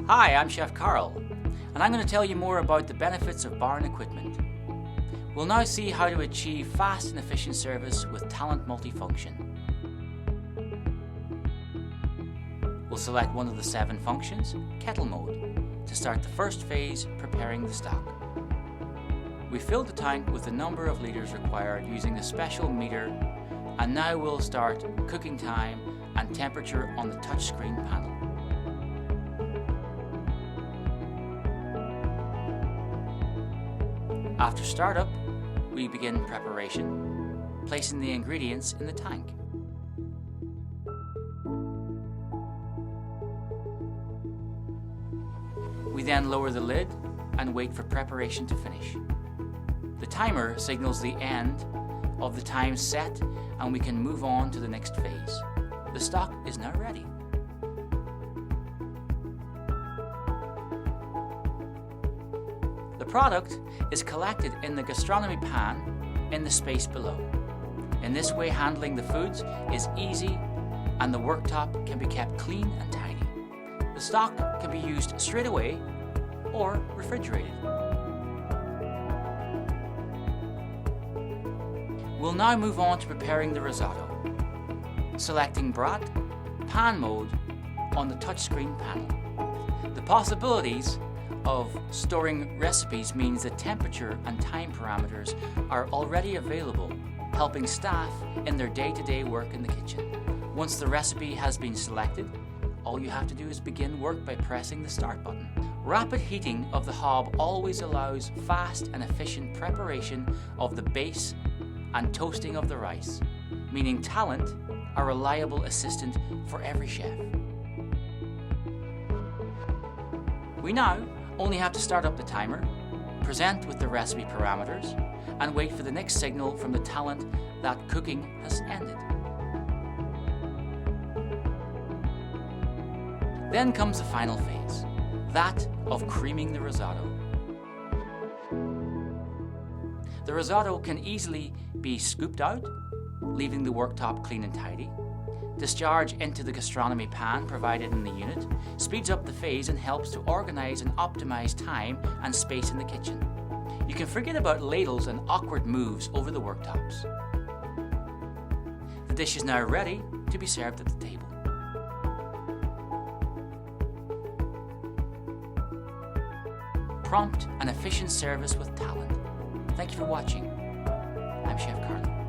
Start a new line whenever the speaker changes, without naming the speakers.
Hi, I'm Chef Carl, and I'm going to tell you more about the benefits of barn equipment. We'll now see how to achieve fast and efficient service with Talent Multifunction. We'll select one of the 7 functions, Kettle mode, to start the first phase, preparing the stock. We filled the tank with the number of litres required using the special meter, and now we'll start cooking time and temperature on the touchscreen panel. After startup, we begin preparation, placing the ingredients in the tank. We then lower the lid and wait for preparation to finish. The timer signals the end of the time set, and we can move on to the next phase. The stock is now ready. The product is collected in the gastronomy pan in the space below. In this way, handling the foods is easy and the worktop can be kept clean and tidy. The stock can be used straight away or refrigerated. We'll now move on to preparing the risotto, selecting bratt-pan mode on the touchscreen panel. The possibilities of storing recipes means that temperature and time parameters are already available, helping staff in their day-to-day work in the kitchen. Once the recipe has been selected, all you have to do is begin work by pressing the start button. Rapid heating of the hob always allows fast and efficient preparation of the base and toasting of the rice, meaning Talent, a reliable assistant for every chef. We now only have to start up the timer, present with the recipe parameters, and wait for the next signal from the Talent that cooking has ended. Then comes the final phase, that of creaming the risotto. The risotto can easily be scooped out, leaving the worktop clean and tidy. Discharge into the gastronomy pan provided in the unit speeds up the phase and helps to organize and optimize time and space in the kitchen. You can forget about ladles and awkward moves over the worktops. The dish is now ready to be served at the table. Prompt and efficient service with Talent. Thank you for watching. I'm Chef Carlo.